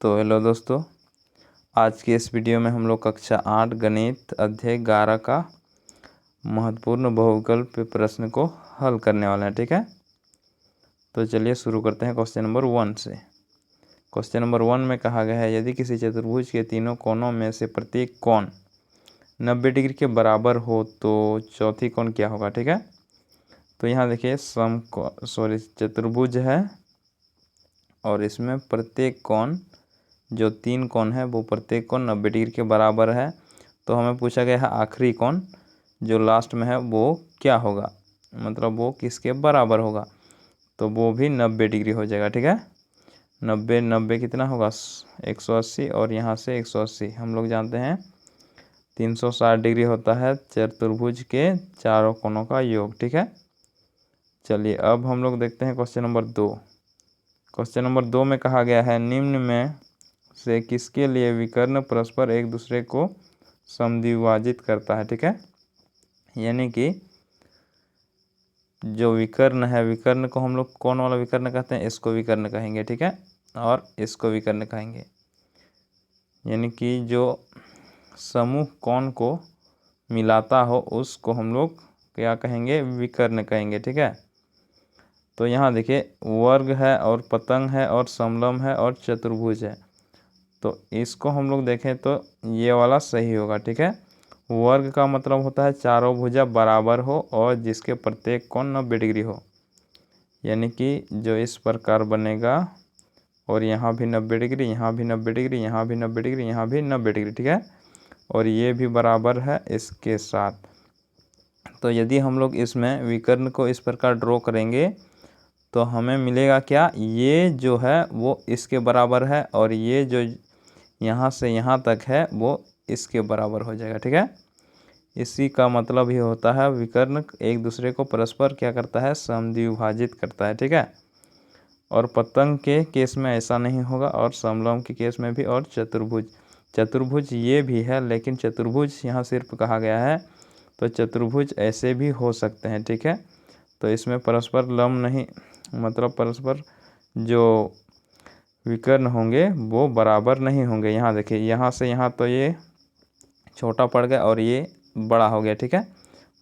तो हेलो दोस्तों, आज की इस वीडियो में हम लोग कक्षा 8 गणित अध्याय 11 का महत्वपूर्ण बहुविकल्प प्रश्न को हल करने वाले हैं। ठीक है, तो चलिए शुरू करते हैं क्वेश्चन नंबर 1 से। क्वेश्चन नंबर 1 में कहा गया है, यदि किसी चतुर्भुज के तीनों कोनों में से प्रत्येक कोण 90 डिग्री के बराबर हो तो चौथी कोण क्या होगा। ठीक है, तो यहाँ देखिए चतुर्भुज है और इसमें प्रत्येक कोण जो 3 कोण है वो प्रत्येक कोण 90 डिग्री के बराबर है। तो हमें पूछा गया है आखिरी कोण जो लास्ट में है वो क्या होगा, मतलब वो किसके बराबर होगा। तो वो भी 90 डिग्री हो जाएगा। ठीक है, 90 कितना होगा 180 और यहाँ से 180 हम लोग जानते हैं 360 डिग्री होता है चतुर्भुज के चारों कोणों का योग। ठीक है, चलिए अब हम लोग देखते हैं क्वेश्चन नंबर 2। क्वेश्चन नंबर 2 में कहा गया है, निम्न में से किसके लिए विकर्ण परस्पर एक दूसरे को समद्विभाजित करता है। ठीक है, यानी कि जो विकर्ण है, विकर्ण को हम लोग कौन वाला विकर्ण कहते हैं, इसको विकर्ण कहेंगे। ठीक है, और इसको विकर्ण कहेंगे, यानी कि जो समूह कोण को मिलाता हो उसको हम लोग क्या कहेंगे, विकर्ण कहेंगे। ठीक है, तो यहाँ देखिए वर्ग है और पतंग है और समलंब है और चतुर्भुज है। तो इसको हम लोग देखें तो ये वाला सही होगा। ठीक है, वर्ग का मतलब होता है चारों भुजा बराबर हो और जिसके प्रत्येक कोण 90 डिग्री हो, यानी कि जो इस प्रकार बनेगा और यहाँ भी 90 डिग्री, यहाँ भी 90 डिग्री, यहाँ भी 90 डिग्री, यहाँ भी 90 डिग्री। ठीक है, और ये भी बराबर है इसके साथ। तो यदि हम लोग इसमें विकर्ण को इस प्रकार ड्रॉ करेंगे तो हमें मिलेगा क्या, ये जो है वो इसके बराबर है और ये जो यहाँ से यहाँ तक है वो इसके बराबर हो जाएगा। ठीक है, इसी का मतलब ही होता है विकर्ण एक दूसरे को परस्पर क्या करता है, समद्विभाजित करता है। ठीक है, और पतंग के केस में ऐसा नहीं होगा और समलंब के केस में भी, और चतुर्भुज ये भी है, लेकिन चतुर्भुज यहाँ सिर्फ कहा गया है। तो चतुर्भुज ऐसे भी हो सकते हैं। ठीक है, तो इसमें परस्पर लंब नहीं, मतलब परस्पर जो विकर्ण होंगे वो बराबर नहीं होंगे। यहाँ देखिए यहाँ से यहाँ तो ये छोटा पड़ गया और ये बड़ा हो गया। ठीक है,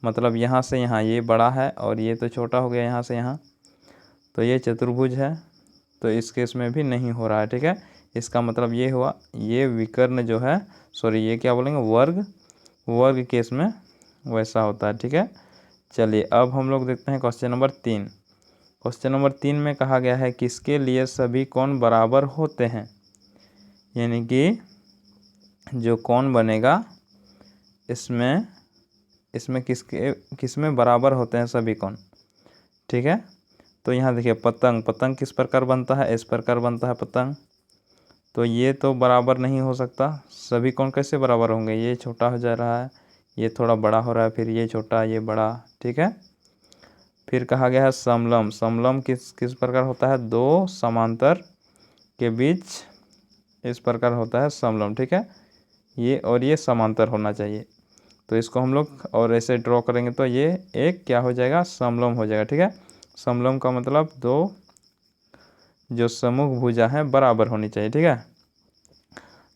मतलब यहाँ से यहाँ ये बड़ा है और ये तो छोटा हो गया यहाँ से यहाँ, तो ये चतुर्भुज है। तो इस केस में भी नहीं हो रहा है। ठीक है, इसका मतलब ये हुआ ये विकर्ण जो है, ये क्या बोलेंगे, वर्ग केस में वैसा होता है। ठीक है, चलिए अब हम लोग देखते हैं क्वेश्चन नंबर 3। क्वेश्चन नंबर 3 में कहा गया है, किसके लिए सभी कोण बराबर होते हैं, यानी कि जो कोण बनेगा इसमें किसमें बराबर होते हैं सभी कोण। ठीक है, तो यहाँ देखिए पतंग किस प्रकार बनता है, इस प्रकार बनता है पतंग। तो ये तो बराबर नहीं हो सकता, सभी कोण कैसे बराबर होंगे, ये छोटा हो जा रहा है, ये थोड़ा बड़ा हो रहा है, फिर ये छोटा ये बड़ा। ठीक है, फिर कहा गया है समलंब किस प्रकार होता है, दो समांतर के बीच इस प्रकार होता है समलंब। ठीक है, ये और ये समांतर होना चाहिए। तो इसको हम लोग और ऐसे ड्रॉ करेंगे तो ये एक क्या हो जाएगा, समलंब हो जाएगा। ठीक है, समलंब का मतलब दो जो समूह भुजा है बराबर होनी चाहिए। ठीक है,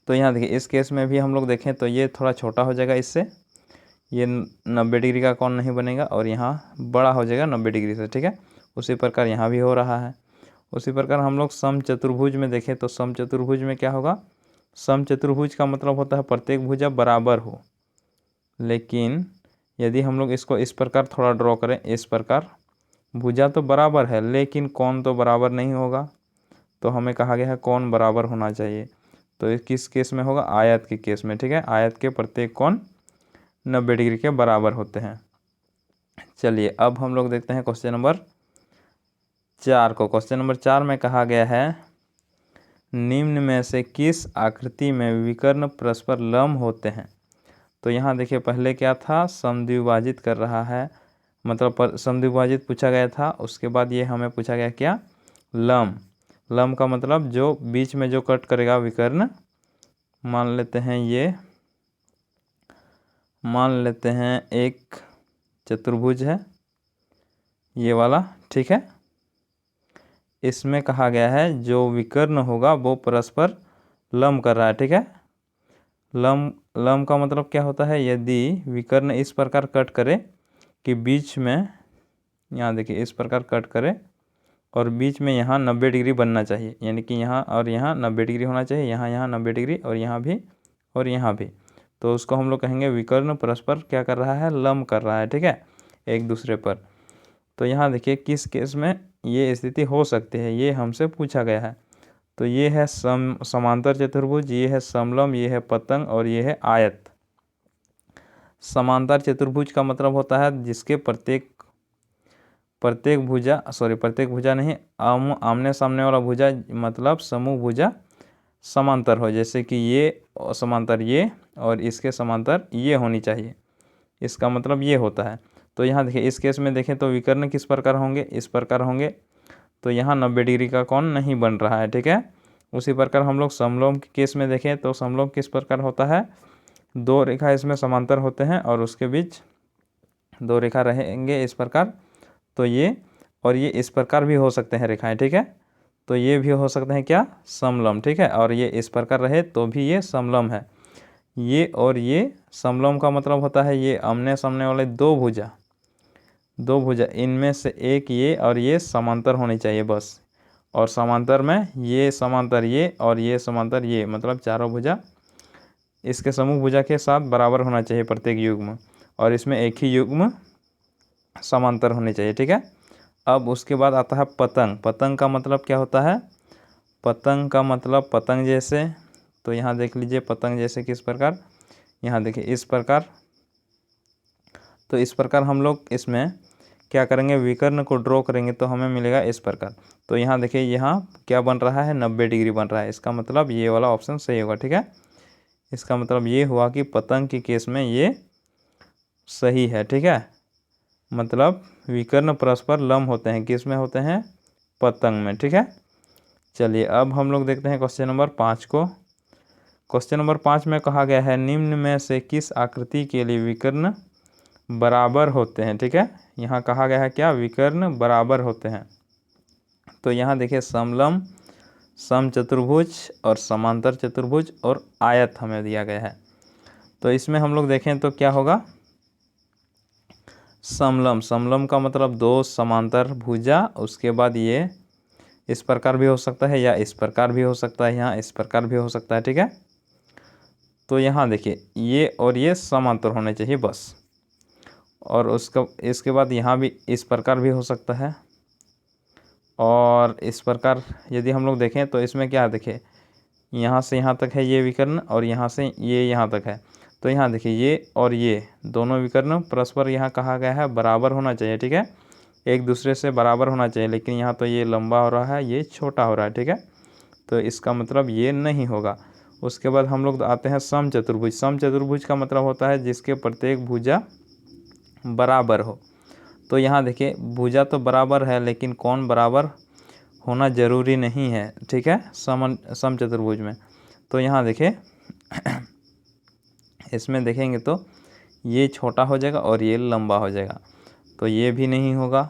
तो यहाँ देखिए इस केस में भी हम लोग देखें तो ये थोड़ा छोटा हो जाएगा इससे, ये 90 डिग्री का कोण नहीं बनेगा और यहाँ बड़ा हो जाएगा 90 डिग्री से। ठीक है, उसी प्रकार यहाँ भी हो रहा है। उसी प्रकार हम लोग समचतुर्भुज में देखें तो समचतुर्भुज में क्या होगा, समचतुर्भुज का मतलब होता है प्रत्येक भुजा बराबर हो। लेकिन यदि हम लोग इसको इस प्रकार थोड़ा ड्रॉ करें, इस प्रकार भुजा तो बराबर है लेकिन कोण तो बराबर नहीं होगा। तो हमें कहा गया है कोण बराबर होना चाहिए। तो ये किस केस में होगा, आयत के केस में। ठीक है, आयत के प्रत्येक कोण 90 डिग्री के बराबर होते हैं। चलिए अब हम लोग देखते हैं क्वेश्चन नंबर 4 को। क्वेश्चन नंबर 4 में कहा गया है, निम्न में से किस आकृति में विकर्ण परस्पर लंब होते हैं। तो यहाँ देखिए पहले क्या था, समद्विभाजित कर रहा है, मतलब समद्विभाजित पूछा गया था। उसके बाद ये हमें पूछा गया क्या, लंब का मतलब जो बीच में जो कट करेगा विकर्ण। मान लेते हैं एक चतुर्भुज है ये वाला। ठीक है, इसमें कहा गया है जो विकर्ण होगा वो परस्पर लम कर रहा है, ठीक है। लम का मतलब क्या होता है, यदि विकर्ण इस प्रकार कट करे कि बीच में, यहाँ देखिए इस प्रकार कट करे और बीच में यहाँ 90 डिग्री बनना चाहिए, यानी कि यहाँ और यहाँ 90 डिग्री होना चाहिए, यहाँ 90 डिग्री और यहाँ भी और यहाँ भी, तो उसको हम लोग कहेंगे विकर्ण परस्पर क्या कर रहा है, लम कर रहा है, ठीक है, एक दूसरे पर। तो यहाँ देखिए किस केस में ये स्थिति हो सकती है, ये हमसे पूछा गया है। तो ये है समांतर चतुर्भुज, ये है समलम, ये है पतंग और ये है आयत। समांतर चतुर्भुज का मतलब होता है जिसके प्रत्येक भुजा नहीं, आमने सामने वाला भुजा मतलब समूह भुजा समांतर हो, जैसे कि ये समांतर ये और इसके समांतर ये होनी चाहिए, इसका मतलब ये होता है। तो यहाँ देखिए इस केस में देखें तो विकर्ण किस प्रकार होंगे, इस प्रकार होंगे, तो यहाँ 90 डिग्री का कोण नहीं बन रहा है, ठीक है। उसी प्रकार हम लोग समलोम के केस में देखें तो समलोम किस प्रकार होता है, दो रेखा इसमें समांतर होते हैं और उसके बीच दो रेखा रहेंगे इस प्रकार, तो ये और ये इस प्रकार भी हो सकते हैं रेखाएं, ठीक है। तो ये भी हो सकते हैं क्या, समलम, ठीक है, और ये इस प्रकार रहे तो भी ये समलम है। ये और ये समलम का मतलब होता है ये आमने सामने वाले दो भुजा इनमें से एक ये और ये समांतर होनी चाहिए बस, और समांतर में ये समांतर ये और ये समांतर ये, मतलब चारों भुजा इसके समूह भुजा के साथ बराबर होना चाहिए प्रत्येक युग्म, और इसमें एक ही युग्म समांतर होने चाहिए, ठीक है। अब उसके बाद आता है पतंग। पतंग का मतलब क्या होता है, पतंग का मतलब पतंग जैसे, तो यहाँ देख लीजिए पतंग जैसे किस प्रकार, यहाँ देखिए इस प्रकार। तो इस प्रकार हम लोग इसमें क्या करेंगे, विकर्ण को ड्रॉ करेंगे तो हमें मिलेगा इस प्रकार। तो यहाँ देखिए यहाँ क्या बन रहा है, 90 डिग्री बन रहा है, इसका मतलब ये वाला ऑप्शन सही होगा, ठीक है। इसका मतलब ये हुआ कि पतंग के केस में ये सही है, ठीक है। मतलब विकर्ण परस्पर लम होते हैं, किस में होते हैं, पतंग में, ठीक है। चलिए अब हम लोग देखते हैं क्वेश्चन नंबर 5 को। क्वेश्चन नंबर 5 में कहा गया है निम्न में से किस आकृति के लिए विकर्ण बराबर होते हैं, ठीक है। यहाँ कहा गया है क्या, विकर्ण बराबर होते हैं। तो यहाँ देखिए समलम, समचतुर्भुज और समांतर चतुर्भुज और आयत हमें दिया गया है। तो इसमें हम लोग देखें तो क्या होगा, समलम का मतलब दो समांतर भुजा, उसके बाद ये इस प्रकार भी हो सकता है या इस प्रकार भी हो सकता है, यहाँ इस प्रकार भी हो सकता है, ठीक है। तो यहाँ देखिए ये और ये समांतर होने चाहिए बस, और उसका इसके बाद यहाँ भी इस प्रकार भी हो सकता है और इस प्रकार। यदि हम लोग देखें तो इसमें क्या देखिए, यहाँ से यहाँ तक है ये विकर्ण और यहाँ से ये यहाँ तक है, तो यहाँ देखिए ये और ये दोनों विकर्ण परस्पर यहाँ कहा गया है बराबर होना चाहिए, ठीक है, एक दूसरे से बराबर होना चाहिए, लेकिन यहाँ तो ये लंबा हो रहा है, ये छोटा हो रहा है, ठीक है। तो इसका मतलब ये नहीं होगा। उसके बाद हम लोग आते हैं समचतुर्भुज। समचतुर्भुज का मतलब होता है जिसके प्रत्येक भुजा बराबर हो। तो यहाँ देखिए भुजा तो बराबर है लेकिन कोण बराबर होना जरूरी नहीं है, ठीक है, समचतुर्भुज में। तो यहाँ देखिए इसमें देखेंगे तो ये छोटा हो जाएगा और ये लंबा हो जाएगा, तो ये भी नहीं होगा।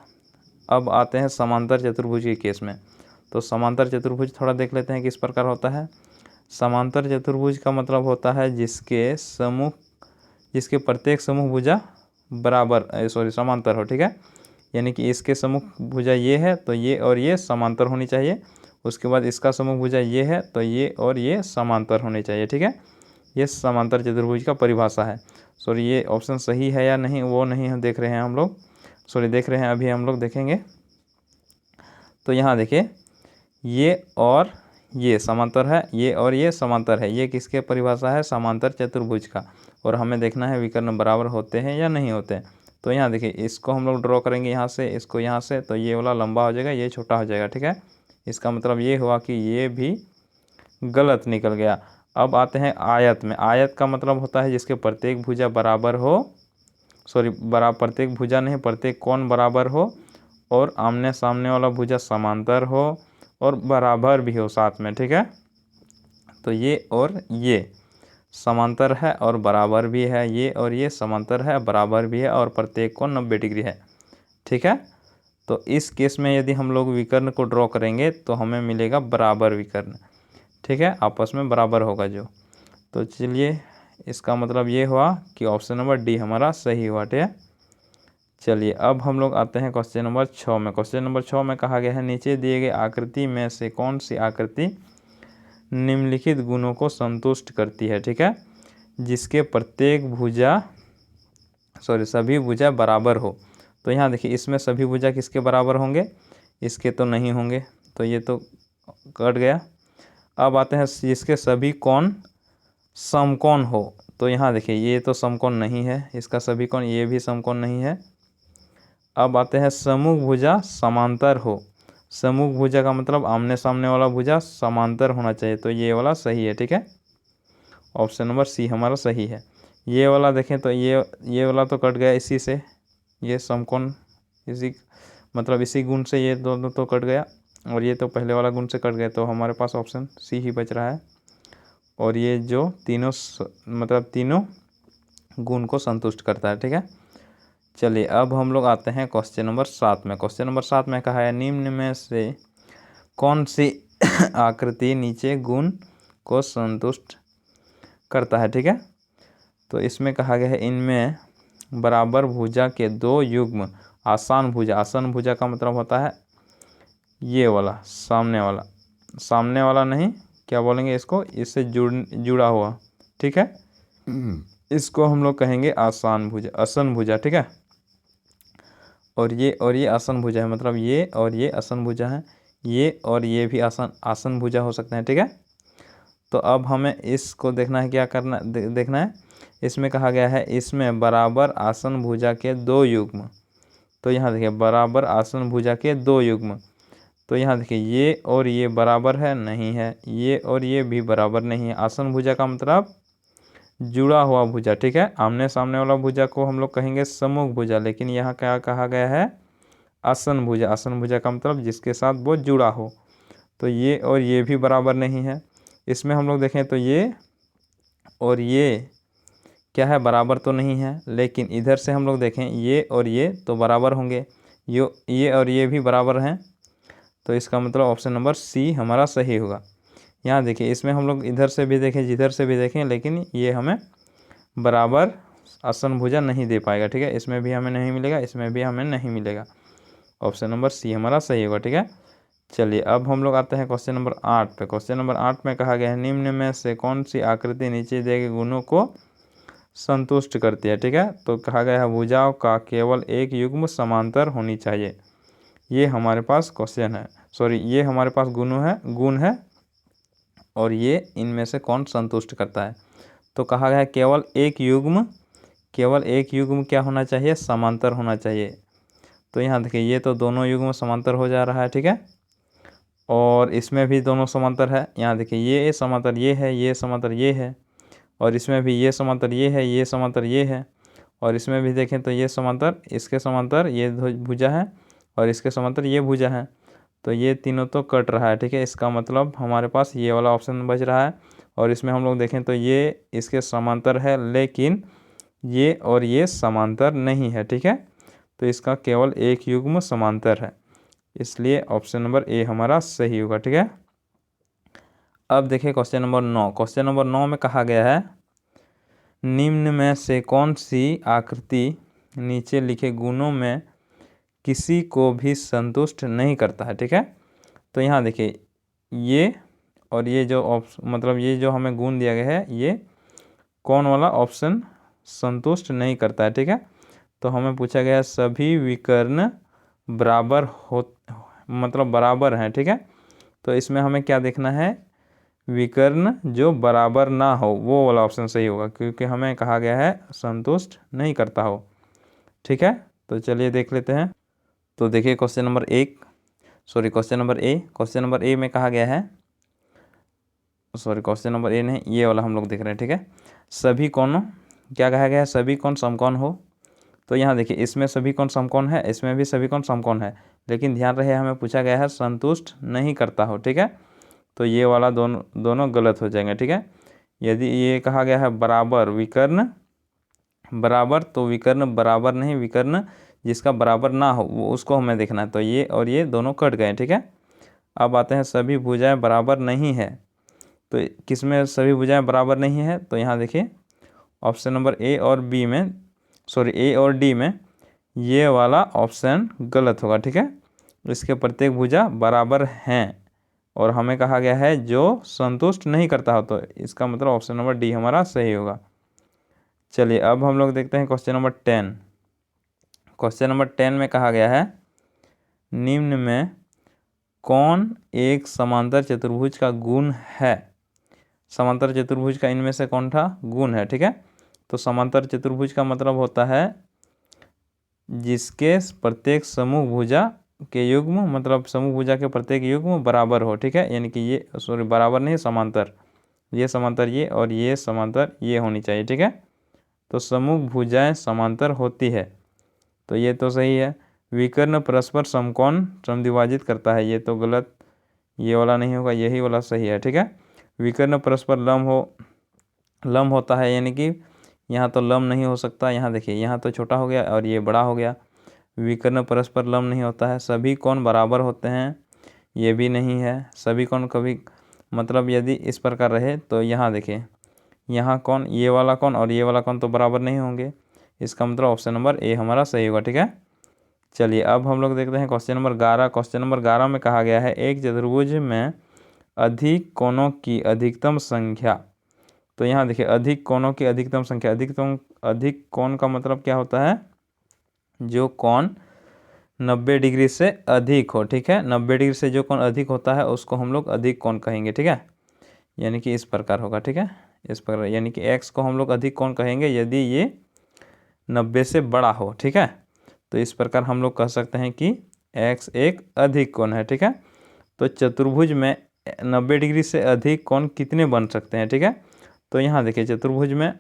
अब आते हैं समांतर चतुर्भुज के केस में। तो समांतर चतुर्भुज थोड़ा देख लेते हैं किस प्रकार होता है। समांतर चतुर्भुज का मतलब होता है जिसके प्रत्येक समूह भुजा बराबर समांतर हो, ठीक है। यानी कि इसके समूह भुजा ये है तो ये और ये समांतर होनी चाहिए, उसके बाद इसका समूह भुजा ये है तो ये और ये समांतर होने चाहिए, ठीक है। ये समांतर चतुर्भुज का परिभाषा है। ये ऑप्शन सही है या नहीं वो नहीं हम देख रहे हैं, हम लोग देख रहे हैं, अभी हम लोग देखेंगे। तो यहाँ देखिए ये और ये समांतर है, ये और ये समांतर है, ये किसके परिभाषा है, समांतर चतुर्भुज का, और हमें देखना है विकर्ण बराबर होते हैं या नहीं होते हैं। तो यहाँ देखिए इसको हम लोग ड्रॉ करेंगे यहाँ से, इसको यहाँ से, तो ये वाला लंबा हो जाएगा, ये छोटा हो जाएगा, ठीक है। इसका मतलब ये हुआ कि ये भी गलत निकल गया। अब आते हैं आयत में। आयत का मतलब होता है जिसके प्रत्येक भुजा बराबर हो, प्रत्येक भुजा नहीं, प्रत्येक कोण बराबर हो और आमने सामने वाला भुजा समांतर हो और बराबर भी हो साथ में, ठीक है। तो ये और ये समांतर है और बराबर भी है, ये और ये समांतर है, बराबर भी है और प्रत्येक कोण 90 डिग्री है, ठीक है। तो इस केस में यदि हम लोग विकर्ण को ड्रॉ करेंगे तो हमें मिलेगा बराबर विकर्ण, ठीक। ठीक है, आपस में बराबर होगा जो। तो चलिए इसका मतलब ये हुआ कि ऑप्शन नंबर डी हमारा सही हुआ। ठीक है, चलिए अब हम लोग आते हैं क्वेश्चन नंबर 6 में। क्वेश्चन नंबर 6 में कहा गया है नीचे दिए गए आकृति में से कौन सी आकृति निम्नलिखित गुणों को संतुष्ट करती है। ठीक है, जिसके प्रत्येक भुजा सभी भुजा बराबर हो। तो यहाँ देखिए इसमें सभी भुजा किसके बराबर होंगे, इसके तो नहीं होंगे, तो ये तो कट गया। अब आते हैं जिसके सभी कोण समकोण हो। तो यहाँ देखिए ये तो समकोण नहीं है, इसका सभी कोण ये भी समकोण नहीं है। अब आते हैं सम्मुख भुजा समांतर हो। सम्मुख भुजा का मतलब आमने सामने वाला भुजा समांतर होना चाहिए, तो ये वाला सही है। ठीक है, ऑप्शन नंबर सी हमारा सही है। ये वाला देखें तो ये वाला तो कट गया इसी से, ये समकोण इसी मतलब इसी गुण से ये दोनों तो कट गया, और ये तो पहले वाला गुण से कट गया, तो हमारे पास ऑप्शन सी ही बच रहा है। और ये जो तीनों मतलब तीनों गुण को संतुष्ट करता है। ठीक है, चलिए अब हम लोग आते हैं क्वेश्चन नंबर 7 में। क्वेश्चन नंबर 7 में कहा है निम्न में से कौन सी आकृति नीचे गुण को संतुष्ट करता है। ठीक है, तो इसमें कहा गया है इनमें बराबर भुजा के दो युग्म आसान भुजा का मतलब होता है ये वाला सामने वाला नहीं, क्या बोलेंगे इसको, इससे जुड़ा हुआ। ठीक है, इसको हम लोग कहेंगे आसन भुजा। ठीक है, और ये आसन भुजा है, मतलब ये और ये आसन भुजा है, ये और ये भी आसन भुजा हो सकते हैं। ठीक है, तो अब हमें इसको देखना है, क्या करना देखना है, इसमें कहा गया है इसमें बराबर आसन भुजा के दो युग्म। तो यहाँ देखिए बराबर आसन भुजा के दो युग्म, तो यहाँ देखिए ये और ये बराबर है नहीं है, ये और ये भी बराबर नहीं है। आसन भुजा का मतलब जुड़ा हुआ भुजा। ठीक है, आमने सामने वाला भुजा को हम लोग कहेंगे सम्मुख भुजा, लेकिन यहाँ क्या कहा गया है आसन भुजा का मतलब जिसके साथ वो जुड़ा हो। तो ये और ये भी बराबर नहीं है। इसमें हम लोग देखें तो ये और ये क्या है, बराबर तो नहीं है, लेकिन इधर से हम लोग देखें ये और ये तो बराबर होंगे, ये और ये भी बराबर हैं, तो इसका मतलब ऑप्शन नंबर सी हमारा सही होगा। यहाँ देखिए इसमें हम लोग इधर से भी देखें जिधर से भी देखें, लेकिन ये हमें बराबर आसन भुजा नहीं दे पाएगा। ठीक है, इसमें भी हमें नहीं मिलेगा, इसमें भी हमें नहीं मिलेगा, ऑप्शन नंबर सी हमारा सही होगा। ठीक है, चलिए अब हम लोग आते हैं क्वेश्चन नंबर 8 पे। क्वेश्चन नंबर 8 में कहा गया है निम्न में से कौन सी आकृति नीचे दिए गए गुणों को संतुष्ट करती है। ठीक है, तो कहा गया है भुजाओं का केवल एक युग्म समांतर होनी चाहिए। ये हमारे पास क्वेश्चन है, ये हमारे पास गुण है और ये इनमें से कौन संतुष्ट करता है। तो कहा गया है केवल एक युग्म क्या होना चाहिए, समांतर होना चाहिए। तो यहाँ देखिए ये तो दोनों युग्म समांतर हो जा रहा है। ठीक है, और इसमें भी दोनों समांतर है। यहाँ देखिए ये समांतर ये है, ये समांतर ये है, और इसमें भी ये समांतर ये है, ये समांतर ये है, और इसमें भी देखें तो ये समांतर इसके समांतर ये भुजा है, और इसके समांतर ये भुजा है, तो ये तीनों तो कट रहा है। ठीक है, इसका मतलब हमारे पास ये वाला ऑप्शन बच रहा है। और इसमें हम लोग देखें तो ये इसके समांतर है, लेकिन ये और ये समांतर नहीं है। ठीक है, तो इसका केवल एक युग्म समांतर है, इसलिए ऑप्शन नंबर ए हमारा सही होगा। ठीक है, अब देखिए क्वेश्चन नंबर 9। क्वेश्चन नंबर 9 में कहा गया है निम्न में से कौन सी आकृति नीचे लिखे गुणों में किसी को भी संतुष्ट नहीं करता है। ठीक है, तो यहाँ देखिए ये और ये जो मतलब ये जो हमें गुण दिया गया है, ये कौन वाला ऑप्शन संतुष्ट नहीं करता है। ठीक है, तो हमें पूछा गया है सभी विकर्ण बराबर मतलब बराबर हैं। ठीक है, तो इसमें हमें क्या देखना है, विकर्ण जो बराबर ना हो वो वाला ऑप्शन सही होगा, क्योंकि हमें कहा गया है संतुष्ट नहीं करता हो। ठीक है, तो चलिए देख लेते हैं। तो देखिए क्वेश्चन नंबर ए में कहा गया है, क्वेश्चन नंबर ए नहीं, ये वाला हम लोग देख रहे हैं। ठीक है, सभी कोण क्या कहा गया है, सभी कोण समकोण हो। तो यहाँ देखिए इसमें सभी कोण समकोण है, इसमें भी सभी कोण समकोण है, लेकिन ध्यान रहे हमें पूछा गया है संतुष्ट नहीं करता हो। ठीक है, तो ये वाला दोनों गलत हो जाएंगे। ठीक है, यदि ये कहा गया है बराबर विकर्ण बराबर, तो विकर्ण बराबर नहीं, विकर्ण जिसका बराबर ना हो वो उसको हमें देखना है, तो ये और ये दोनों कट गए। ठीक है, अब आते हैं सभी भुजाएं बराबर नहीं है। तो किसमें सभी भुजाएं बराबर नहीं है, तो यहाँ देखिए ऑप्शन नंबर ए और बी में, सॉरी ए और डी में ये वाला ऑप्शन गलत होगा। ठीक है, इसके प्रत्येक भुजा बराबर हैं और हमें कहा गया है जो संतुष्ट नहीं करता हो, तो इसका मतलब ऑप्शन नंबर डी हमारा सही होगा। चलिए अब हम लोग देखते हैं क्वेश्चन नंबर 10। क्वेश्चन नंबर 10 में कहा गया है निम्न में कौन एक समांतर चतुर्भुज का गुण है। समांतर चतुर्भुज का इनमें से कौन था गुण है। ठीक है, तो समांतर चतुर्भुज का मतलब होता है जिसके प्रत्येक समूह भुजा के युग्म, मतलब समूह भुजा के प्रत्येक युग्म बराबर हो। ठीक है, यानी कि ये सॉरी बराबर नहीं, समांतर, ये समांतर ये और ये समांतर ये होनी चाहिए। ठीक है, तो समूह भुजाएं समांतर होती है, तो ये तो सही है। विकर्ण परस्पर समकोण समद्विभाजित करता है, ये तो गलत, ये वाला नहीं होगा, यही वाला सही है। ठीक है, विकर्ण परस्पर लंब होता है, यानी कि यहाँ तो लंब नहीं हो सकता। यहाँ देखिए, यहाँ तो छोटा हो गया और ये बड़ा हो गया। विकर्ण परस्पर लंब नहीं होता है। सभी कोण बराबर होते हैं, ये भी नहीं है। सभी कोण कभी, मतलब यदि इस प्रकार रहे तो यहाँ देखिए, यहाँ कोण, ये वाला कोण और ये वाला कोण तो बराबर नहीं होंगे। इसका मतलब ऑप्शन नंबर ए हमारा सही होगा। ठीक है, चलिए अब हम लोग देखते हैं क्वेश्चन नंबर 11। क्वेश्चन नंबर 11 में कहा गया है एक चतुर्भुज में अधिक कोणों की अधिकतम संख्या। तो यहाँ देखिए अधिक कोणों की अधिकतम संख्या, अधिक कोण का मतलब क्या होता है, जो कोण 90 डिग्री से अधिक हो। ठीक है, 90 डिग्री से जो कोण अधिक होता है उसको हम लोग अधिक कोण कहेंगे। ठीक है, यानी कि इस प्रकार होगा। ठीक है, इस प्रकार, यानी कि x को हम लोग अधिक कोण कहेंगे यदि ये 90 से बड़ा हो। ठीक है, तो इस प्रकार हम लोग कह सकते हैं कि x एक अधिक कोण है। ठीक है, तो चतुर्भुज में 90 डिग्री से अधिक कोण कितने बन सकते हैं। ठीक है, तो यहाँ देखिए चतुर्भुज में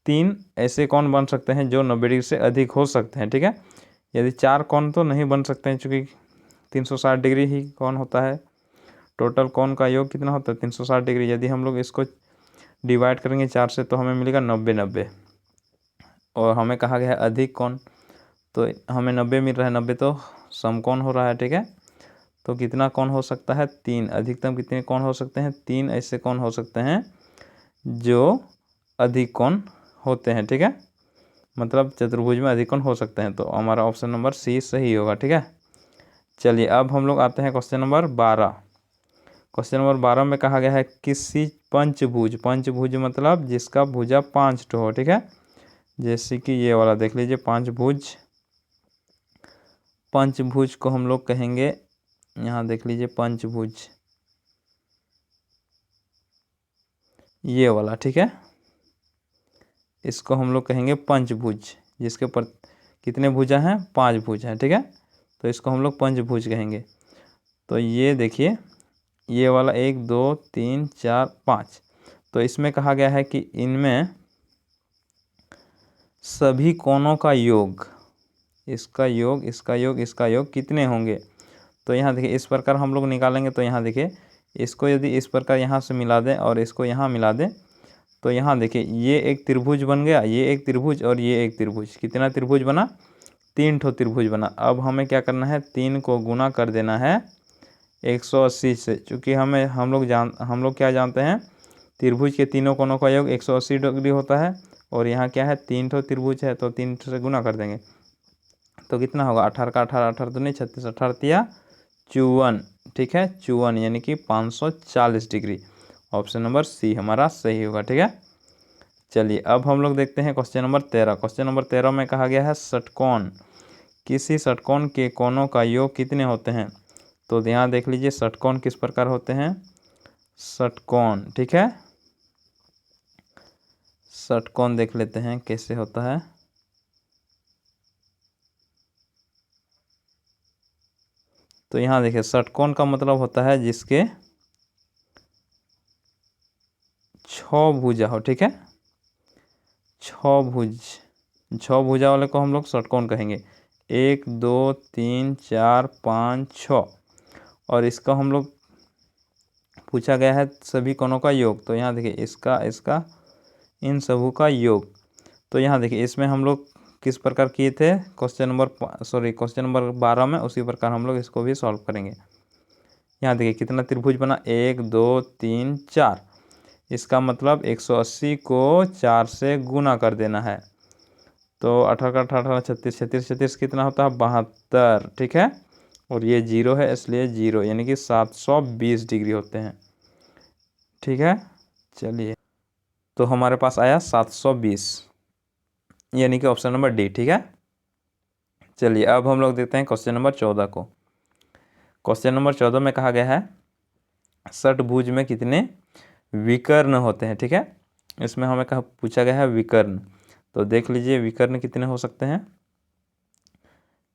3 ऐसे कोण बन सकते हैं जो 90 डिग्री से अधिक हो सकते हैं। ठीक है, यदि 4 कोण तो नहीं बन सकते हैं, चूँकि 360 डिग्री ही कोण होता है। टोटल कोण का योग कितना होता है 360 डिग्री। यदि हम लोग इसको डिवाइड करेंगे 4 से तो हमें मिलेगा 90 और हमें कहा गया है अधिक कोण, तो हमें 90 मिल रहा है, 90 तो समकोण हो रहा है। ठीक है, तो कितना कोण हो सकता है 3। अधिकतम कितने कोण हो सकते हैं 3 ऐसे कोण हो सकते हैं जो अधिक कोण होते हैं। ठीक है, मतलब चतुर्भुज में अधिक कोण हो सकते हैं, तो हमारा ऑप्शन नंबर सी सही होगा। ठीक है, चलिए अब हम लोग आते हैं क्वेश्चन नंबर 12। क्वेश्चन नंबर 12 में कहा गया है किसी पंचभुज, पंचभुज मतलब जिसका भुजा 5 ठो हो। ठीक है, जैसे कि ये वाला देख लीजिए पंचभुज, पंचभुज को हम लोग कहेंगे, यहाँ देख लीजिए पंचभुज, ये वाला। ठीक है, इसको हम लोग कहेंगे पंचभुज, जिसके पर कितने भुजा हैं 5 भुज हैं। ठीक है, तो इसको हम लोग पंचभुज कहेंगे। तो ये देखिए ये वाला 1 2 3 4 5, तो इसमें कहा गया है कि इनमें सभी कोणों का योग, इसका योग, इसका योग, इसका योग कितने होंगे। तो यहाँ देखिए इस प्रकार हम लोग निकालेंगे, तो यहाँ देखिए इसको यदि इस प्रकार यहाँ से मिला दें और इसको यहाँ मिला दें, तो यहाँ देखिए ये एक त्रिभुज बन गया, ये एक त्रिभुज और ये एक त्रिभुज। कितना त्रिभुज बना 3 ठो त्रिभुज बना। अब हमें क्या करना है 3 को गुना कर देना है 180 से, चूँकि हम लोग क्या जानते हैं त्रिभुज के तीनों कोणों का योग 180 डिग्री होता है, और यहाँ क्या है 3 ठो त्रिभुज है, तो 3 से गुना कर देंगे तो कितना होगा 18 का 18, 18 तो नहीं 36, 18 तिया 54। ठीक है, 54 यानी कि 540 डिग्री। ऑप्शन नंबर सी हमारा सही होगा। ठीक है, चलिए अब हम लोग देखते हैं क्वेश्चन नंबर 13। क्वेश्चन नंबर 13 में कहा गया है षटकोण, किसी षटकोण के कोणों का योग कितने होते हैं। तो यहाँ देख लीजिए षटकोण किस प्रकार होते हैं, षटकोण। ठीक है, षटकोण देख लेते हैं कैसे होता है। तो यहाँ देखिए षटकोण का मतलब होता है जिसके 6 भुजा हो। ठीक है, 6 भुजा वाले को हम लोग षटकोण कहेंगे। 1 2 3 4 5 6, और इसका हम लोग पूछा गया है सभी कोणों का योग। तो यहाँ देखिए इसका इन सबों का योग। तो यहाँ देखिए इसमें हम लोग किस प्रकार किए थे क्वेश्चन नंबर 12 में, उसी प्रकार हम लोग इसको भी सॉल्व करेंगे। यहाँ देखिए कितना त्रिभुज बना 1 2 3 4, इसका मतलब 180 को 4 से गुना कर देना है। तो 18 का 18 36 36 36 कितना होता है 72, ठीक है। और ये 0 है इसलिए 0, यानी कि 720 डिग्री होते हैं, ठीक है। चलिए, तो हमारे पास आया 720, यानी कि ऑप्शन नंबर डी, ठीक है। चलिए, अब हम लोग देखते हैं क्वेश्चन नंबर 14 को। क्वेश्चन नंबर 14 में कहा गया है षटभुज में कितने विकर्ण होते हैं, ठीक है। इसमें हमें कहा पूछा गया है विकर्ण, तो देख लीजिए विकर्ण कितने हो सकते हैं।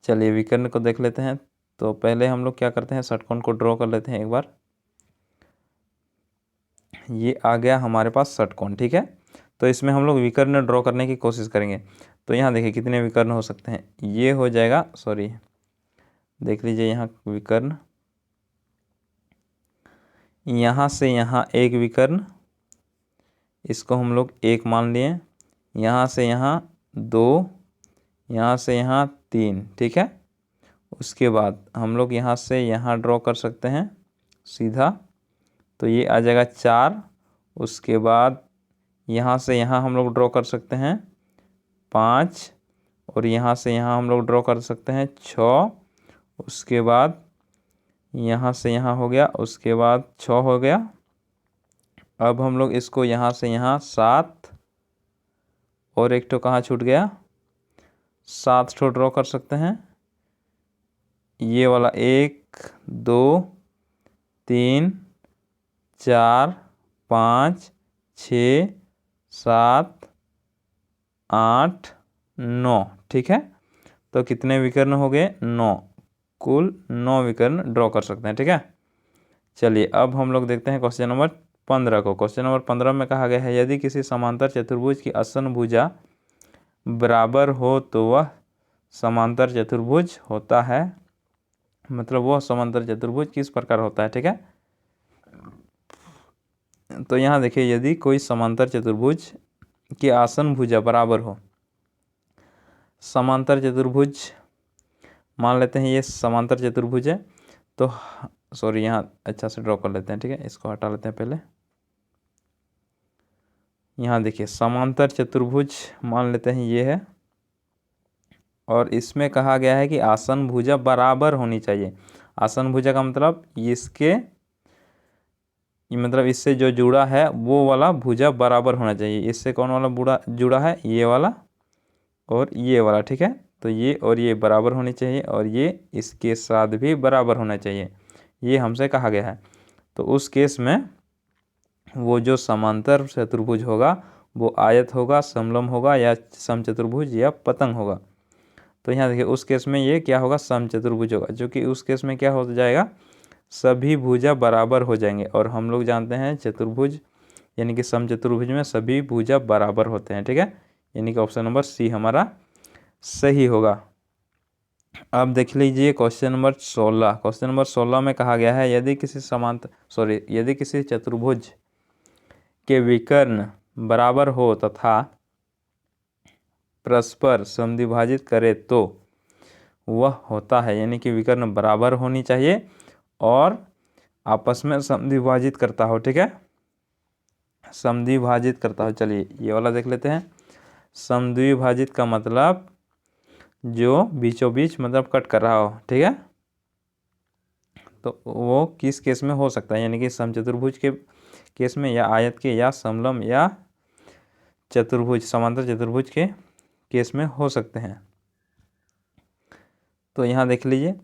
चलिए विकर्ण को देख लेते हैं। तो पहले हम लोग क्या करते हैं, षटकोण को ड्रॉ कर लेते हैं एक बार। ये आ गया हमारे पास षटकोण, ठीक है। तो इसमें हम लोग विकर्ण ड्रॉ करने की कोशिश करेंगे। तो यहाँ देखिए कितने विकर्ण हो सकते हैं, ये हो जाएगा, सॉरी देख लीजिए यहाँ विकर्ण, यहाँ से यहाँ एक विकर्ण, इसको हम लोग एक मान लिए। यहाँ से यहाँ 2, यहाँ से यहाँ 3, ठीक है। उसके बाद हम लोग यहाँ से यहाँ ड्रॉ कर सकते हैं सीधा, तो ये आ जाएगा 4। उसके बाद यहाँ से यहाँ हम लोग ड्रॉ कर सकते हैं 5, और यहाँ से यहाँ हम लोग ड्रॉ कर सकते हैं 6। उसके बाद यहाँ से यहाँ हो गया, उसके बाद 6 हो गया। अब हम लोग इसको यहाँ से यहाँ 7, और एक ठो कहाँ छूट गया, 7 ठो ड्रॉ कर सकते हैं। ये वाला 1 2 3 4 5 6 7 8 9, ठीक है। तो कितने विकर्ण हो गए, 9, कुल 9 विकर्ण ड्रॉ कर सकते हैं, ठीक है। चलिए, अब हम लोग देखते हैं क्वेश्चन नंबर 15 को। क्वेश्चन नंबर 15 में कहा गया है यदि किसी समांतर चतुर्भुज की आसन भुजा बराबर हो तो वह समांतर चतुर्भुज होता है। मतलब वह समांतर चतुर्भुज किस प्रकार होता है, ठीक है। तो यहाँ देखिए यदि कोई समांतर चतुर्भुज की आसन भुजा बराबर हो, समांतर चतुर्भुज मान लेते हैं ये समांतर चतुर्भुज है, तो सॉरी यहाँ अच्छा से ड्रॉ कर लेते हैं, ठीक है। इसको हटा लेते हैं पहले। यहाँ देखिए समांतर चतुर्भुज मान लेते हैं ये है, और इसमें कहा गया है कि आसन भुजा बराबर होनी चाहिए। आसन भुजा का मतलब इसके मतलब इससे जो जुड़ा है वो वाला भुजा बराबर होना चाहिए। इससे कौन वाला जुड़ा है, ये वाला और ये वाला, ठीक है। तो ये और ये बराबर होनी चाहिए, और ये इसके साथ भी बराबर होना चाहिए, ये हमसे कहा गया है। तो उस केस में वो जो समांतर चतुर्भुज होगा वो आयत होगा, समलंब होगा, या समचतुर्भुज या पतंग होगा। तो यहाँ देखिए उस केस में ये क्या होगा, समचतुर्भुज होगा, जो कि उस केस में क्या हो जाएगा, सभी भुजा बराबर हो जाएंगे। और हम लोग जानते हैं चतुर्भुज यानी कि समचतुर्भुज में सभी भुजा बराबर होते हैं, ठीक है। यानी कि ऑप्शन नंबर सी हमारा सही होगा। अब देख लीजिए क्वेश्चन नंबर 16। क्वेश्चन नंबर 16 में कहा गया है यदि किसी चतुर्भुज के विकर्ण बराबर हो तथा परस्पर समद्विभाजित करे तो वह होता है, यानी कि विकर्ण बराबर होनी चाहिए और आपस में समद्विभाजित करता हो, ठीक है, समद्विभाजित करता हो। चलिए ये वाला देख लेते हैं। समद्विभाजित का मतलब जो बीचों बीच मतलब कट कर रहा हो, ठीक है। तो वो किस केस में हो सकता है, यानी कि समचतुर्भुज के केस में, या आयत के, या समलंब, या चतुर्भुज समांतर चतुर्भुज के केस में हो सकते हैं। तो यहाँ देख लीजिए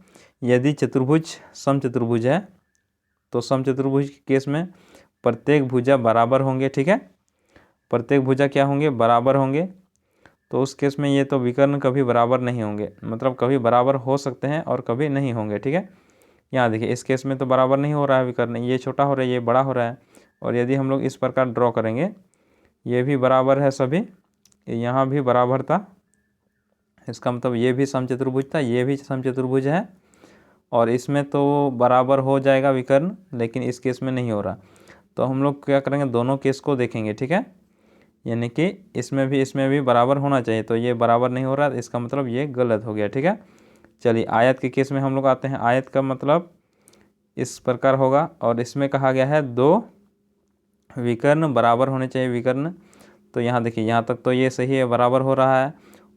यदि चतुर्भुज समचतुर्भुज है तो समचतुर्भुज के केस में प्रत्येक भुजा बराबर होंगे, ठीक है। प्रत्येक भुजा क्या होंगे, बराबर होंगे। तो उस केस में ये तो विकर्ण कभी बराबर नहीं होंगे, मतलब कभी बराबर हो सकते हैं और कभी नहीं होंगे, ठीक है। यहाँ देखिए इस केस में तो बराबर नहीं हो रहा है विकर्ण, ये छोटा हो रहा है, ये बड़ा हो रहा है। और यदि हम लोग इस प्रकार ड्रॉ करेंगे, ये भी बराबर है सभी, यहाँ भी बराबर था, इसका मतलब ये भी समचतुर्भुज था, ये भी समचतुर्भुज है, और इसमें तो बराबर हो जाएगा विकर्ण, लेकिन इस केस में नहीं हो रहा। तो हम लोग क्या करेंगे, दोनों केस को देखेंगे, ठीक है। यानी कि इसमें भी बराबर होना चाहिए, तो ये बराबर नहीं हो रहा, इसका मतलब ये गलत हो गया, ठीक है। चलिए आयत के केस में हम लोग आते हैं। आयत का मतलब इस प्रकार होगा, और इसमें कहा गया है 2 विकर्ण बराबर होने चाहिए विकर्ण। तो यहाँ देखिए यहाँ तक तो ये सही है, बराबर हो रहा है।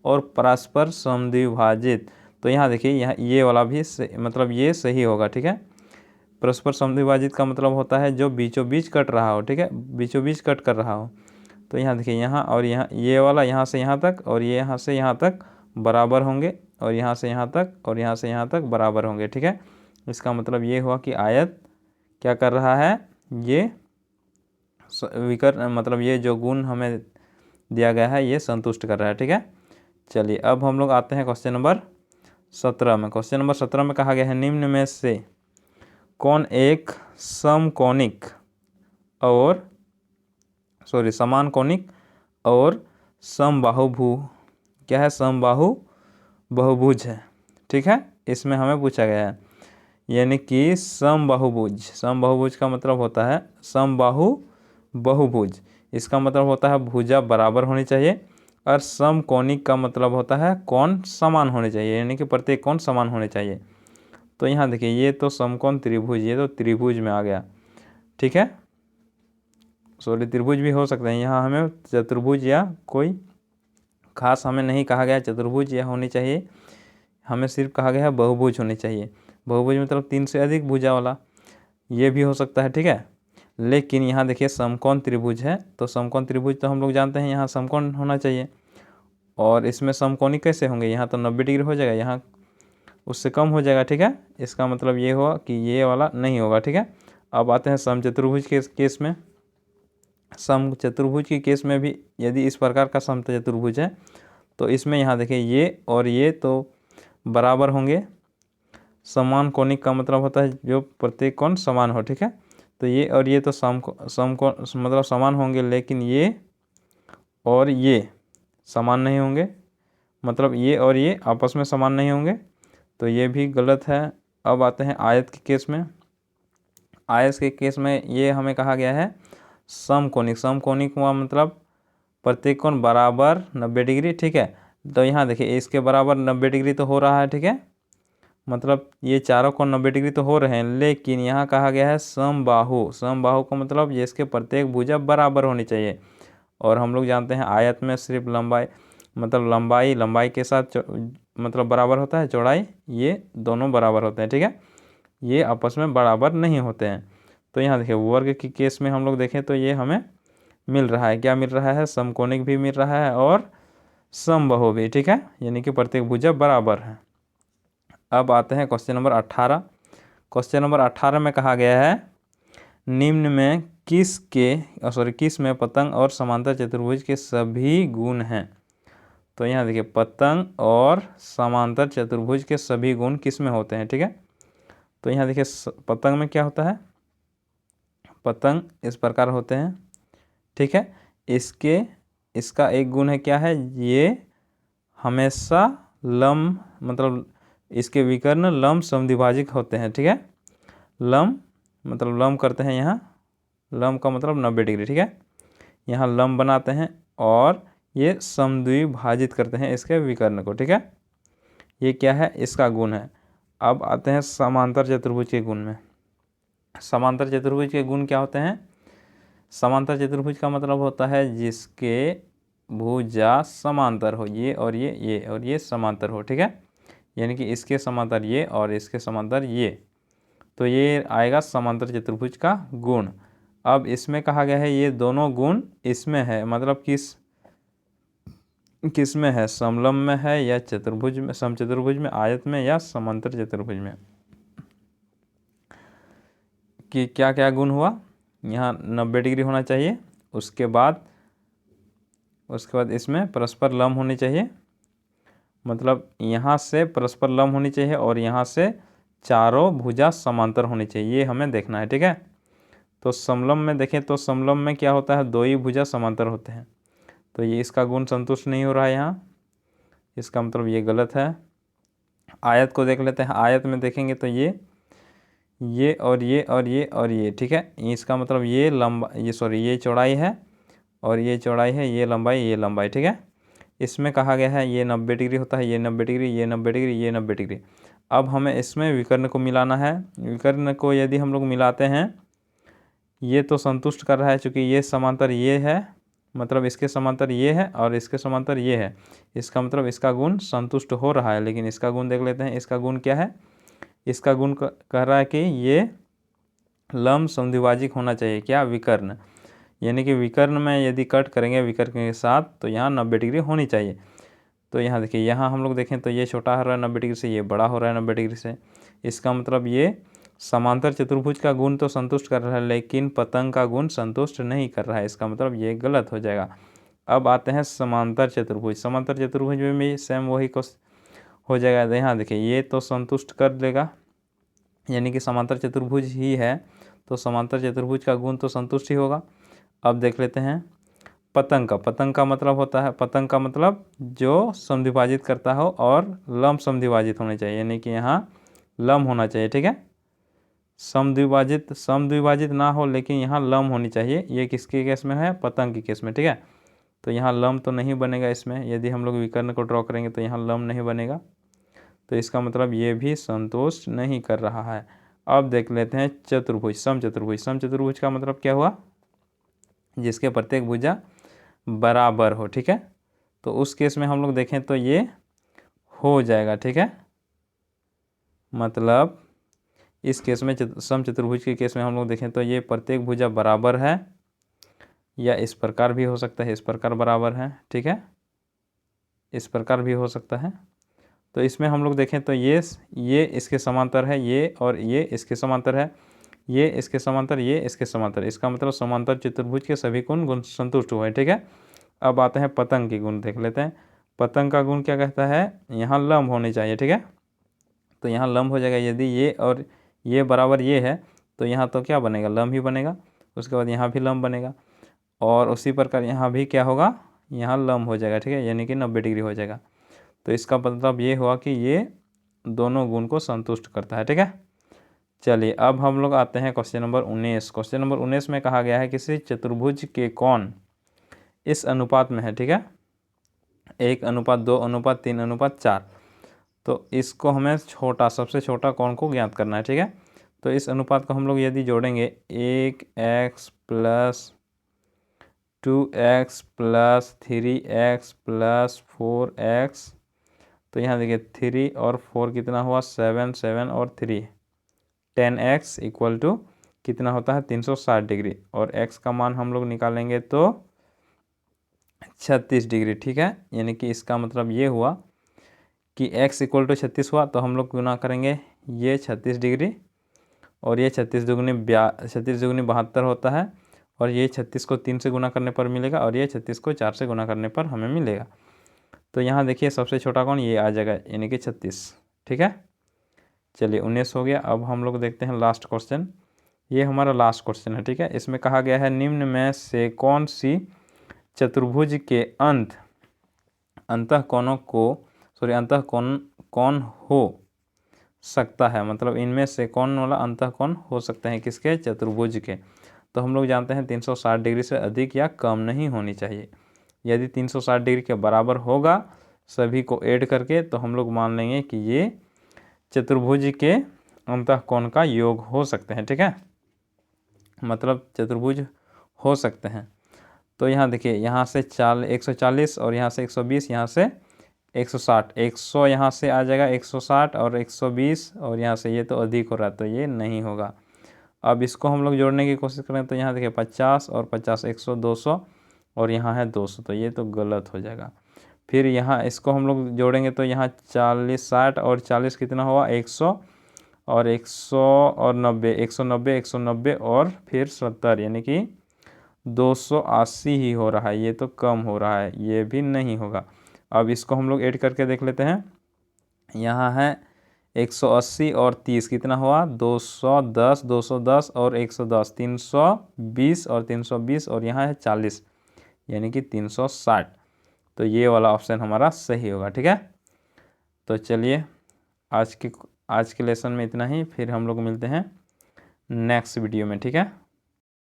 और परस्पर समद्विभाजित, तो यहाँ देखिए यहाँ ये वाला भी मतलब ये सही होगा, ठीक है। परस्पर समद्विभाजित का मतलब होता है जो बीचों बीच कट रहा हो, ठीक है, बीचों बीच कट कर रहा हो। तो यहाँ देखिए यहाँ और यहाँ ये वाला यहाँ से यहाँ तक और ये यहाँ से यहाँ तक बराबर होंगे, और यहाँ से यहाँ तक और यहाँ से यहाँ तक बराबर होंगे, ठीक है। इसका मतलब ये हुआ कि आयत क्या कर रहा है, ये विकर्ण मतलब ये जो गुण हमें दिया गया है ये संतुष्ट कर रहा है, ठीक है। चलिए अब हम लोग आते हैं क्वेश्चन नंबर 17 में। क्वेश्चन नंबर 17 में कहा गया है निम्न में से कौन एक समकोणिक और समान कोणिक और समबाहु क्या है, समबाहु बहुभुज है, ठीक है। इसमें हमें पूछा गया है, यानी कि समबाहुभुज का मतलब होता है समबाहु बहुभुज, इसका मतलब होता है भुजा बराबर होनी चाहिए। और समकोणिक का मतलब होता है कोण समान होने चाहिए, यानी कि प्रत्येक कोण समान होने चाहिए। तो यहाँ देखिए ये तो समकोण त्रिभुज, ये तो त्रिभुज में आ गया, ठीक है। सॉरी त्रिभुज भी हो सकते हैं, यहाँ हमें चतुर्भुज या कोई खास हमें नहीं कहा गया चतुर्भुज यह होनी चाहिए, हमें सिर्फ कहा गया है बहुभुज होनी चाहिए। बहुभुज मतलब 3 से अधिक भुजा वाला, ये भी हो सकता है, ठीक है। लेकिन यहाँ देखिए समकोण त्रिभुज है, तो समकोण त्रिभुज तो हम लोग जानते हैं यहाँ समकोण होना चाहिए, और इसमें समकोणी कैसे होंगे, यहाँ तो 90 डिग्री हो जाएगा, यहाँ उससे कम हो जाएगा, ठीक है। इसका मतलब ये हुआ कि ये वाला नहीं होगा, ठीक है। अब आते हैं समचतुर्भुज के केस में। समचतुर्भुज के केस में भी यदि इस प्रकार का समचतुर्भुज है तो इसमें यहाँ देखिए ये और ये तो बराबर होंगे। समान कोणिक का मतलब होता है जो प्रत्येक कोण समान हो, ठीक है। तो ये और ये तो समकोण मतलब समान होंगे, लेकिन ये और ये समान नहीं होंगे, मतलब ये और ये आपस में समान नहीं होंगे, तो ये भी गलत है। अब आते हैं आयत के केस में। आयत के केस में ये हमें कहा गया है समकोणिक हुआ मतलब प्रत्येक कोण बराबर 90 डिग्री, ठीक है। तो यहाँ देखिए इसके बराबर 90 डिग्री तो हो रहा है, ठीक है, मतलब ये चारों कोण 90 डिग्री तो हो रहे हैं, लेकिन यहाँ कहा गया है समबाहु का मतलब ये इसके प्रत्येक भुजा बराबर होनी चाहिए। और हम लोग जानते हैं आयत में सिर्फ लंबाई मतलब लंबाई के साथ मतलब बराबर होता है, चौड़ाई ये दोनों बराबर होते हैं, ठीक है, ये आपस में बराबर नहीं होते हैं। तो यहाँ देखिए वर्ग के केस में हम लोग देखें तो ये हमें मिल रहा है, क्या मिल रहा है, समकोणिक भी मिल रहा है और समबाहु भी, ठीक है, यानी कि प्रत्येक भुजा बराबर है। अब आते हैं क्वेश्चन नंबर 18। क्वेश्चन नंबर 18 में कहा गया है निम्न में किस में पतंग और समांतर चतुर्भुज के सभी गुण हैं। तो यहाँ देखिए पतंग और समांतर चतुर्भुज के सभी गुण किस में होते हैं, ठीक है। तो यहाँ देखिए पतंग में क्या होता है, पतंग इस प्रकार होते हैं, ठीक है। इसका एक गुण है क्या है, ये हमेशा लंब मतलब इसके विकर्ण लंब समद्विभाजित होते हैं, ठीक है। लंब मतलब लंब करते हैं, यहाँ लंब का मतलब 90 डिग्री, ठीक है, यहाँ लंब बनाते हैं और ये समद्विभाजित करते हैं इसके विकर्ण को, ठीक है। ये क्या है, इसका गुण है। अब आते हैं समांतर चतुर्भुज के गुण में। समांतर चतुर्भुज के गुण क्या होते हैं, समांतर चतुर्भुज का मतलब होता है जिसके भुजा समांतर हो, ये और ये समांतर हो, ठीक है, यानी कि इसके समांतर ये और इसके समांतर ये, तो ये आएगा समांतर चतुर्भुज का गुण। अब इसमें कहा गया है ये दोनों गुण इसमें है, मतलब किस में है, समलंब में है या चतुर्भुज में, समचतुर्भुज में, आयत में या समांतर चतुर्भुज में, कि क्या क्या गुण हुआ, यहाँ 90 डिग्री होना चाहिए, उसके बाद इसमें परस्पर लंब होनी चाहिए, मतलब यहाँ से परस्पर लंब होनी चाहिए और यहाँ से चारों भुजा समांतर होनी चाहिए, ये हमें देखना है, ठीक है। तो समलंब में देखें तो समलंब में क्या होता है, दो ही भुजा समांतर होते हैं, तो ये इसका गुण संतुष्ट नहीं हो रहा है यहाँ, इसका मतलब ये गलत है। आयत को देख लेते हैं, आयत में देखेंगे तो ये और ये, ठीक है, इसका मतलब ये ये चौड़ाई है और ये चौड़ाई है, ये लंबाई, ठीक है। इसमें कहा गया है ये 90 डिग्री होता है, ये 90 डिग्री, ये 90 डिग्री, ये 90 डिग्री। अब हमें इसमें विकर्ण को मिलाना है। विकर्ण को यदि हम लोग मिलाते हैं ये तो संतुष्ट कर रहा है, चूँकि ये समांतर ये है, मतलब इसके समांतर ये है और इसके समांतर ये है, इसका मतलब इसका गुण संतुष्ट हो रहा है। लेकिन इसका गुण देख लेते हैं, इसका गुण क्या है। इसका गुण कह रहा है कि ये लंब समद्विभाजिक होना चाहिए, क्या, विकर्ण। यानी कि विकर्ण में यदि कट करेंगे विकर्ण के साथ तो यहाँ 90 डिग्री होनी चाहिए। तो यहाँ देखिए, यहाँ हम लोग देखें तो ये छोटा हो रहा है 90 डिग्री से, ये बड़ा हो रहा है 90 डिग्री से। इसका मतलब ये समांतर चतुर्भुज का गुण तो संतुष्ट कर रहा है लेकिन पतंग का गुण संतुष्ट नहीं कर रहा है, इसका मतलब ये गलत हो जाएगा। अब आते हैं समांतर चतुर्भुज। समांतर चतुर्भुज में भी सेम वही हो जाएगा। यहाँ देखिए, ये तो संतुष्ट कर देगा, यानी कि समांतर चतुर्भुज ही है तो समांतर चतुर्भुज का गुण तो संतुष्ट ही होगा। अब देख लेते हैं पतंग का। पतंग का मतलब होता है, पतंग का मतलब जो समद्विभाजित करता हो और लंब समद्विभाजित होने चाहिए, यानी कि यहाँ लंब होना चाहिए, ठीक है। समद्विभाजित ना हो लेकिन यहाँ लंब होनी चाहिए। ये किसके केस में है, पतंग के केस में, ठीक है। तो यहाँ लंब तो नहीं बनेगा इसमें, यदि हम लोग विकर्ण को ड्रॉ करेंगे तो यहाँ लंब नहीं बनेगा, तो इसका मतलब ये भी संतुष्ट नहीं कर रहा है। अब देख लेते हैं चतुर्भुज, समचतुर्भुज। समचतुर्भुज का मतलब क्या हुआ, जिसके प्रत्येक भुजा बराबर हो, ठीक है। तो उस केस में हम लोग देखें तो ये हो जाएगा, ठीक है। मतलब इस केस में समचतुर्भुज के केस में हम लोग देखें तो ये प्रत्येक भुजा बराबर है, या इस प्रकार भी हो सकता है, इस प्रकार बराबर है, ठीक है, इस प्रकार भी हो सकता है। तो इसमें हम लोग देखें तो ये इसके समांतर है, ये और ये इसके समांतर है, ये इसके समांतर, ये इसके समांतर। इसका मतलब समांतर चतुर्भुज के सभी गुण संतुष्ट हुए, ठीक है। अब आते हैं पतंग के गुण, देख लेते हैं। पतंग का गुण क्या कहता है, यहाँ लंब होनी चाहिए, ठीक है। तो यहाँ लंब हो जाएगा, यदि ये और ये बराबर ये है तो यहाँ तो क्या बनेगा, लंब ही बनेगा। उसके बाद यहाँ भी लंब बनेगा और उसी प्रकार यहाँ भी क्या होगा, यहाँ लंब हो जाएगा, ठीक है, यानी कि 90 डिग्री हो जाएगा। तो इसका मतलब ये हुआ कि ये दोनों गुण को संतुष्ट करता है, ठीक है। चलिए अब हम लोग आते हैं क्वेश्चन नंबर 19। क्वेश्चन नंबर 19 में कहा गया है किसी चतुर्भुज के कोण इस अनुपात में है, ठीक है, 1:2:3:4। तो इसको हमें सबसे छोटा कोण को ज्ञात करना है, ठीक है। तो इस अनुपात को हम लोग यदि जोड़ेंगे 1x + 2x + 3x + 4x, तो यहाँ देखिए 3 और 4 कितना हुआ, 7, 7 और 3 10x = कितना होता है, 360 डिग्री। और x का मान हम लोग निकालेंगे तो 36 डिग्री, ठीक है। यानी कि इसका मतलब ये हुआ कि x = 36 हुआ तो हम लोग गुना करेंगे ये 36 डिग्री और ये 36 दुगुनी 72 होता है, और ये 36 को 3 से गुना करने पर मिलेगा और ये 36 को 4 से गुना करने पर हमें मिलेगा। तो यहाँ देखिए सबसे छोटा कोण ये आ जाएगा, यानी कि 36, ठीक है। चलिए 19 हो गया। अब हम लोग देखते हैं लास्ट क्वेश्चन। ये हमारा लास्ट क्वेश्चन है, ठीक है। इसमें कहा गया है निम्न में से कौन सी चतुर्भुज के अंतःकोणों कौन हो सकता है, मतलब इनमें से कौन वाला अंतःकोण हो सकते हैं किसके, चतुर्भुज के। तो हम लोग जानते हैं 360 डिग्री से अधिक या कम नहीं होनी चाहिए। यदि 360 डिग्री के बराबर होगा सभी को ऐड करके तो हम लोग मान लेंगे कि ये चतुर्भुज के अंतःकोण का योग हो सकते हैं, ठीक है, मतलब चतुर्भुज हो सकते हैं। तो यहाँ देखिए, यहाँ से 140 और यहाँ से 120, यहाँ से 160, 100 यहाँ से आ जाएगा 160 और 120, और यहाँ से ये तो अधिक हो रहा है तो ये नहीं होगा। अब इसको हम लोग जोड़ने की कोशिश करें तो यहाँ देखिए 50 और 50, 100, 200 और यहाँ है 200, तो ये तो गलत हो जाएगा। फिर यहाँ इसको हम लोग जोड़ेंगे तो यहाँ 40, 60 और 40 कितना हुआ, 100 और 100 और 90, 190, 190 और फिर 70, यानी कि 280 ही हो रहा है, ये तो कम हो रहा है, ये भी नहीं होगा। अब इसको हम लोग ऐड करके देख लेते हैं। यहाँ है 180 और 30 कितना हुआ, 210, 210 और 110, 320 और 320 और यहाँ है 40, यानी कि 360। तो ये वाला ऑप्शन हमारा सही होगा, ठीक है। तो चलिए आज के लेसन में इतना ही, फिर हम लोग मिलते हैं नेक्स्ट वीडियो में, ठीक है।